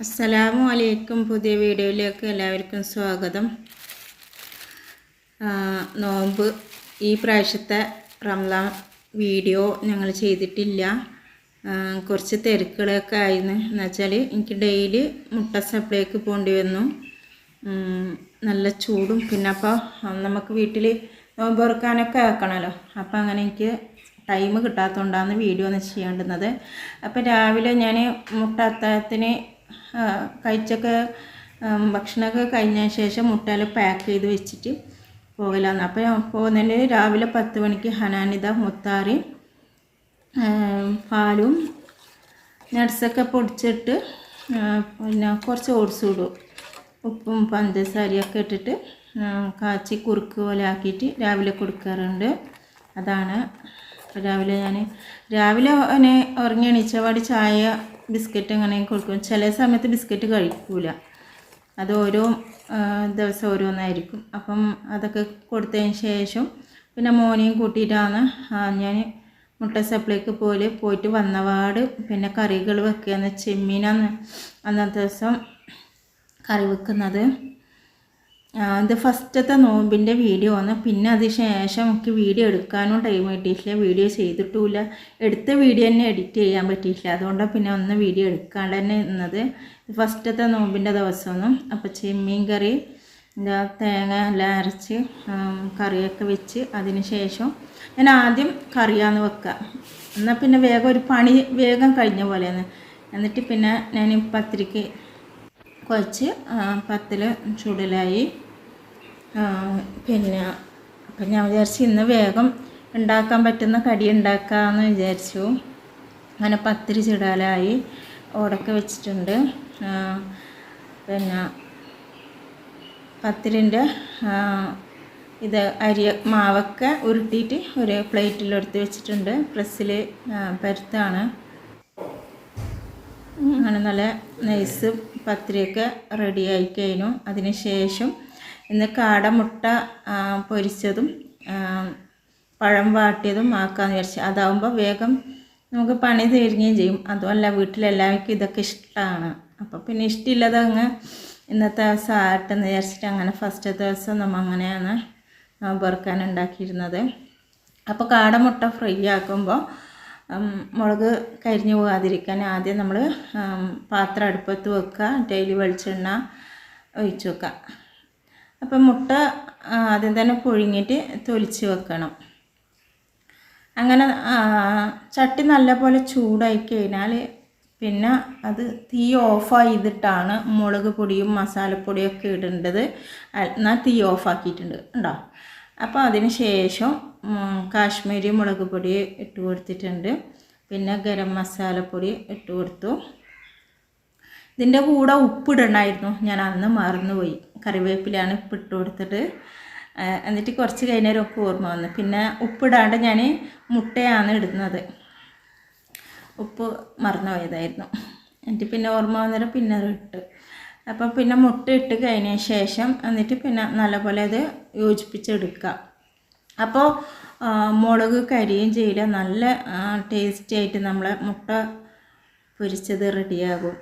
അസ്സലാമു അലൈക്കും. പുതിയ വീഡിയോയിലേക്ക് എല്ലാവർക്കും സ്വാഗതം. നോമ്പ് ഈ പ്രാവശ്യത്തെ റംസാൻ വീഡിയോ ഞങ്ങൾ ചെയ്തിട്ടില്ല. കുറച്ച് തിരക്കുകളൊക്കെ ആയിരുന്നു. എന്നുവെച്ചാൽ എനിക്ക് ഡെയിലി മുട്ട സപ്ലൈക്ക് പോകേണ്ടി വന്നു. നല്ല ചൂടും പിന്നെ അപ്പോൾ നമുക്ക് വീട്ടിൽ നോമ്പ് തുറക്കാനൊക്കെ ആക്കണമല്ലോ. അപ്പോൾ അങ്ങനെ എനിക്ക് ടൈം കിട്ടാത്തതുകൊണ്ടാണ് വീഡിയോ ഒന്ന് ചെയ്യേണ്ടുന്നത്. അപ്പോൾ രാവിലെ ഞാൻ മുട്ട അത്താഴത്തിന് കഴിച്ചൊക്കെ ഭക്ഷണമൊക്കെ കഴിഞ്ഞ ശേഷം മുട്ടയിൽ പാക്ക് ചെയ്ത് വെച്ചിട്ട് പോകലാണ്. അപ്പോൾ പോകുന്നതിന് രാവിലെ 10 മണിക്ക് ഹനാനിത മുത്താറി പാലും നട്ട്സൊക്കെ പൊടിച്ചിട്ട് പിന്നെ കുറച്ച് ഓട്സ് ഇടും, ഉപ്പും പഞ്ചസാരയൊക്കെ ഇട്ടിട്ട് കാച്ചി കുറുക്ക് പോലെ ആക്കിയിട്ട് രാവിലെ കൊടുക്കാറുണ്ട്. അതാണ് രാവിലെ ഉറങ്ങി എണീച്ചപാട് ചായ ബിസ്ക്കറ്റ് അങ്ങനെ കൊടുക്കും. ചില സമയത്ത് ബിസ്ക്കറ്റ് കഴിക്കൂല, അത് ഓരോ ദിവസം ഓരോന്നായിരിക്കും. അപ്പം അതൊക്കെ കൊടുത്തതിന് ശേഷം പിന്നെ മോനെയും കൂട്ടിയിട്ടാണ് ഞാൻ മുട്ട സപ്ലൈക്ക് പോയിട്ട് വന്നപാട് പിന്നെ കറികൾ വെക്കുകയെന്ന്. ചെമ്മീനാണ് അന്നത്തെ ദിവസം കറി വെക്കുന്നത്. ഇത് ഫസ്റ്റത്തെ നോമ്പിൻ്റെ വീഡിയോ ആണ്. പിന്നെ അതിന് ശേഷം എനിക്ക് വീഡിയോ എടുക്കാനും ടൈം കിട്ടിയിട്ടില്ല, വീഡിയോ ചെയ്തിട്ടുമില്ല. എടുത്ത വീഡിയോ തന്നെ എഡിറ്റ് ചെയ്യാൻ പറ്റിയിട്ടില്ല. അതുകൊണ്ടാണ് പിന്നെ ഒന്ന് വീഡിയോ എടുക്കാണ്ട് തന്നെ നിന്നത്. ഫസ്റ്റത്തെ നോമ്പിൻ്റെ ദിവസമൊന്നും. അപ്പോൾ ചെമ്മീൻ കറി തേങ്ങ എല്ലാം അരച്ച് കറിയൊക്കെ വെച്ച് അതിന് ശേഷം ഞാൻ ആദ്യം കറിയാന്ന് വെക്കുക. എന്നാൽ പിന്നെ വേഗം ഒരു പണി വേഗം കഴിഞ്ഞ പോലെയാണ്. എന്നിട്ട് പിന്നെ ഞാൻ പത്തിരിക്ക് കുഴച്ച് പത്തിൽ ചൂടലായി. പിന്നെ അപ്പം ഞാൻ വിചാരിച്ചു ഇന്ന് വേഗം ഉണ്ടാക്കാൻ പറ്റുന്ന കടി ഉണ്ടാക്കാമെന്ന് വിചാരിച്ചു. അങ്ങനെ പത്തിരി ചുടാലായി, ഓടൊക്കെ വെച്ചിട്ടുണ്ട്. പിന്നെ പത്തിരിൻ്റെ ഇത് മാവൊക്കെ ഉരുട്ടിയിട്ട് ഒരു പ്ലേറ്റിലെടുത്ത് വെച്ചിട്ടുണ്ട്. പ്രസ്സിൽ പരുത്താണ്. അങ്ങനെ നല്ല നൈസ് പത്തിരിയൊക്കെ റെഡിയായി കഴിഞ്ഞു. അതിന് ശേഷം ഇന്ന് കാടമുട്ട പൊരിച്ചതും പഴം വാട്ടിയതും ആക്കാമെന്ന് വിചാരിച്ചു. അതാവുമ്പോൾ വേഗം നമുക്ക് പണി തീരുകയും ചെയ്യും. അതുമല്ല വീട്ടിലെല്ലാവർക്കും ഇതൊക്കെ ഇഷ്ടമാണ്. അപ്പോൾ പിന്നെ ഇഷ്ടമില്ലാതെ അങ്ങ് ഇന്നത്തെ ദിവസം ആട്ടെന്ന് വിചാരിച്ചിട്ട് അങ്ങനെ ഫസ്റ്റ് ദിവസം നമ്മൾ അങ്ങനെയാണ് വറുക്കാൻ ഉണ്ടാക്കിയിരുന്നത്. അപ്പോൾ കാടമുട്ട ഫ്രൈ ആക്കുമ്പോൾ മുളക് കരിഞ്ഞു പോകാതിരിക്കാൻ ആദ്യം നമ്മൾ പാത്രം അടുപ്പത്ത് വെക്കുക, ഡെയിലി വെളിച്ചെണ്ണ ഒഴിച്ച് വെക്കുക. അപ്പം മുട്ട ആദ്യം തന്നെ പുഴുങ്ങിയിട്ട് തൊലിച്ച് വെക്കണം. അങ്ങനെ ചട്ടി നല്ലപോലെ ചൂടായി കഴിഞ്ഞാൽ പിന്നെ അത് തീ ഓഫ് ചെയ്തിട്ടാണ് മുളക് പൊടിയും മസാലപ്പൊടിയൊക്കെ ഇടേണ്ടത്. എന്നാൽ തീ ഓഫാക്കിയിട്ടുണ്ട് ഉണ്ടോ. അപ്പോൾ അതിന് ശേഷം കാശ്മീരി മുളക് പൊടി ഇട്ട് കൊടുത്തിട്ടുണ്ട്. പിന്നെ ഗരം മസാലപ്പൊടി ഇട്ട് കൊടുത്തു. ഇതിൻ്റെ കൂടെ ഉപ്പിടണമായിരുന്നു, ഞാൻ അന്ന് മറന്നുപോയി. കറിവേപ്പിലാണ് ഉപ്പിട്ട് കൊടുത്തിട്ട്. എന്നിട്ട് കുറച്ച് കഴിഞ്ഞേരമൊക്കെ ഓർമ്മ വന്നു. പിന്നെ ഉപ്പിടാണ്ട് ഞാൻ മുട്ടയാണ് ഇടുന്നത്. ഉപ്പ് മറന്നു പോയതായിരുന്നു. എന്നിട്ട് പിന്നെ ഓർമ്മ വന്നേരം പിന്നെ അത് ഇട്ട്. അപ്പം പിന്നെ മുട്ട ഇട്ട് കഴിഞ്ഞ ശേഷം എന്നിട്ട് പിന്നെ നല്ലപോലെ അത് യോജിപ്പിച്ചെടുക്കുക. അപ്പോൾ മുളക് കരിയും ചെയ്യില്ല, നല്ല ടേസ്റ്റി ആയിട്ട് നമ്മളെ മുട്ട പൊരിച്ചത് റെഡിയാകും.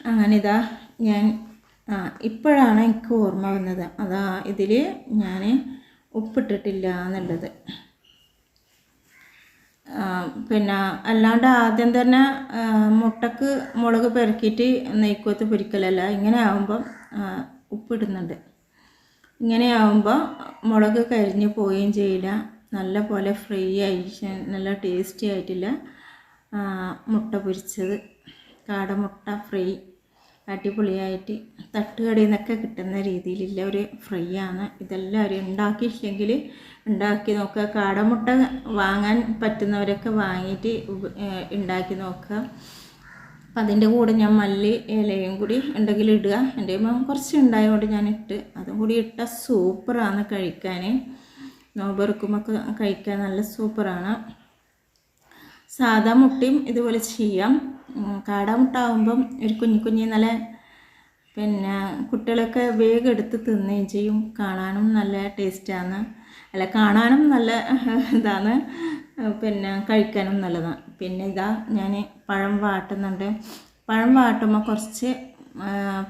അങ്ങനെ ഇതാ ഞാൻ ഇപ്പോഴാണ് എനിക്ക് ഓർമ്മ വന്നത്, അതാ ഇതിൽ ഞാൻ ഉപ്പിട്ടിട്ടില്ല എന്നുള്ളത്. പിന്നെ അല്ലാണ്ട് ആദ്യം തന്നെ മുട്ടക്ക് മുളക് പെരക്കിയിട്ട് നെയ്ക്കോത്ത് പൊരിക്കലല്ല, ഇങ്ങനെ ആകുമ്പം ഉപ്പിടുന്നുണ്ട്. ഇങ്ങനെ ആകുമ്പോൾ മുളക് കരിഞ്ഞ് പോവുകയും ചെയ്യില്ല, നല്ല പോലെ ഫ്രൈ ആയി നല്ല ടേസ്റ്റി ആയിട്ടില്ല മുട്ട പൊരിച്ചത്. കാടമുട്ട ഫ്രൈ അടിപൊളിയായിട്ട് തട്ടുകടയിൽ നിന്നൊക്കെ കിട്ടുന്ന രീതിയിലുള്ള ഒരു ഫ്രൈ ആണ്. ഇതെല്ലാവരും ഉണ്ടാക്കിയില്ലെങ്കിൽ ഉണ്ടാക്കി നോക്കുക. കാടമുട്ട വാങ്ങാൻ പറ്റുന്നവരൊക്കെ വാങ്ങിയിട്ട് ഉണ്ടാക്കി നോക്കുക. അപ്പം അതിൻ്റെ കൂടെ ഞാൻ മല്ലി ഇലയും കൂടി ഉണ്ടെങ്കിൽ ഇടുക. എൻ്റെ കുറച്ച് ഉണ്ടായതുകൊണ്ട് ഞാൻ ഇട്ട്, അതും കൂടി ഇട്ട സൂപ്പറാണ് കഴിക്കാൻ. നോമ്പെറുക്കുമ്പോൾ കഴിക്കാൻ നല്ല സൂപ്പറാണ്. സാധാ മുട്ടയും ഇതുപോലെ ചെയ്യാം. കാടമുട്ട ആകുമ്പം ഒരു കുഞ്ഞു നല്ല പിന്നെ കുട്ടികളൊക്കെ വേഗം എടുത്ത് തിന്നുകയും ചെയ്യും. കാണാനും നല്ല ടേസ്റ്റാണ്, കാണാനും നല്ല ഇതാണ്, പിന്നെ കഴിക്കാനും നല്ലതാണ്. പിന്നെ ഇതാ ഞാൻ പഴം വാട്ടുന്നുണ്ട്. പഴം വാട്ടുമ്പോൾ കുറച്ച്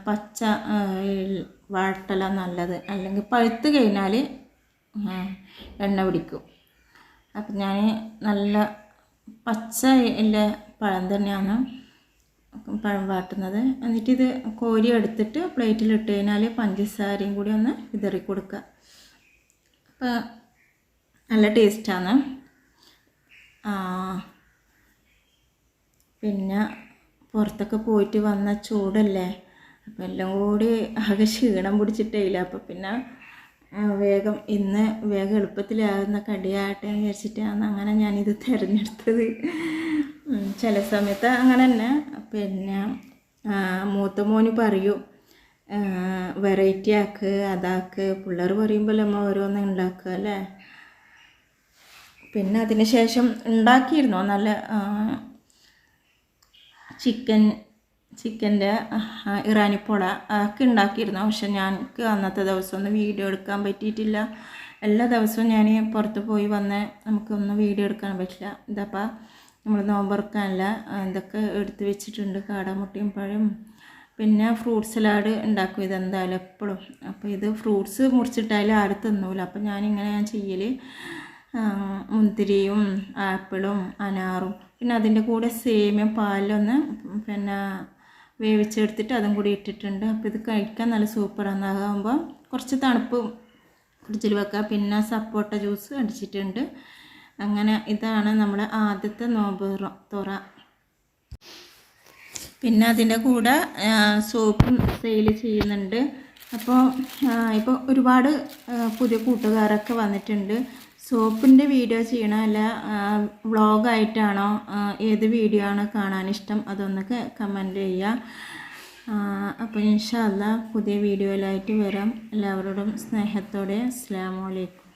പച്ച വാട്ടല നല്ലത്, അല്ലെങ്കിൽ പഴുത്ത് കഴിഞ്ഞാൽ എണ്ണ പിടിക്കും. അപ്പം ഞാൻ നല്ല പച്ച ഇല്ല പഴം തന്നെയാണ് പഴം വാട്ടുന്നത്. എന്നിട്ടിത് കോരി എടുത്തിട്ട് പ്ലേറ്റിലിട്ട് കഴിഞ്ഞാൽ പഞ്ചസാരയും കൂടി ഒന്ന് വിതറി കൊടുക്കുക. അപ്പോൾ നല്ല ടേസ്റ്റാണ്. പിന്നെ പുറത്തൊക്കെ പോയിട്ട് വന്ന ചൂടല്ലേ, അപ്പോൾ എല്ലാം കൂടി ആകെ ക്ഷീണം പിടിച്ചിട്ടില്ല. അപ്പോൾ പിന്നെ ഇന്ന് വേഗം എളുപ്പത്തിലാകുന്ന കടിയാകട്ടെ എന്ന് വിചാരിച്ചിട്ടാണ് അങ്ങനെ ഞാനിത് തിരഞ്ഞെടുത്തത്. ചില സമയത്ത് അങ്ങനെ തന്നെ. പിന്നെ മൂത്ത മോന് പറയും വെറൈറ്റി ആക്ക്, അതാക്ക്. പിള്ളേർ പറയുമ്പോൾ നമ്മൾ ഓരോന്ന് ഉണ്ടാക്കുക അല്ലേ. പിന്നെ അതിന് ശേഷം ഉണ്ടാക്കിയിരുന്നു നല്ല ചിക്കൻ്റെ ഇറാനിപ്പൊട ഒക്കെ ഉണ്ടാക്കിയിരുന്നു. പക്ഷെ ഞങ്ങൾക്ക് അന്നത്തെ ദിവസം ഒന്നും വീഡിയോ എടുക്കാൻ പറ്റിയിട്ടില്ല. എല്ലാ ദിവസവും ഞാൻ പുറത്ത് പോയി വന്ന് നമുക്കൊന്നും വീഡിയോ എടുക്കാൻ പറ്റില്ല. ഇതപ്പോൾ നമ്മൾ നോമ്പുറക്കാനല്ല ഇതൊക്കെ എടുത്ത് വെച്ചിട്ടുണ്ട്, കാടമുട്ടയും പഴം. പിന്നെ ഫ്രൂട്ട് സലാഡ് ഉണ്ടാക്കും ഇതെന്തായാലും എപ്പോഴും. അപ്പോൾ ഇത് ഫ്രൂട്ട്സ് മുറിച്ചിട്ടായാലും ആരും തിന്നൂല. അപ്പോൾ ഞാൻ ചെയ്യൽ മുന്തിരിയും ആപ്പിളും അനാറും പിന്നെ അതിൻ്റെ കൂടെ സേമിയ പാലൊന്ന് പിന്നെ വേവിച്ചെടുത്തിട്ട് അതും കൂടി ഇട്ടിട്ടുണ്ട്. അപ്പോൾ ഇത് കഴിക്കാൻ നല്ല സൂപ്പറാണ്. അതാകുമ്പോൾ കുറച്ച് തണുപ്പ് ഫ്രിഡ്ജിൽ വെക്കുക. പിന്നെ സപ്പോട്ട ജ്യൂസ് അടിച്ചിട്ടുണ്ട്. അങ്ങനെ ഇതാണ് നമ്മുടെ ആദ്യത്തെ നോമ്പ് തുറ. പിന്നെ അതിൻ്റെ കൂടെ സോപ്പും സെയിൽ ചെയ്യുന്നുണ്ട്. ഇപ്പോൾ ഒരുപാട് പുതിയ കൂട്ടുകാരൊക്കെ വന്നിട്ടുണ്ട്. സോപ്പിൻ്റെ വീഡിയോ ചെയ്യണമല്ല വ്ളോഗായിട്ടാണോ, ഏത് വീഡിയോ ആണ് കാണാനിഷ്ടം അതൊന്നൊക്കെ കമൻറ്റ് ചെയ്യുക. അപ്പോൾ ഇൻഷാ അല്ലാഹ് പുതിയ വീഡിയോയിലായിട്ട് വരാം. എല്ലാവരോടും സ്നേഹത്തോടെ അസ്സലാമു അലൈക്കും.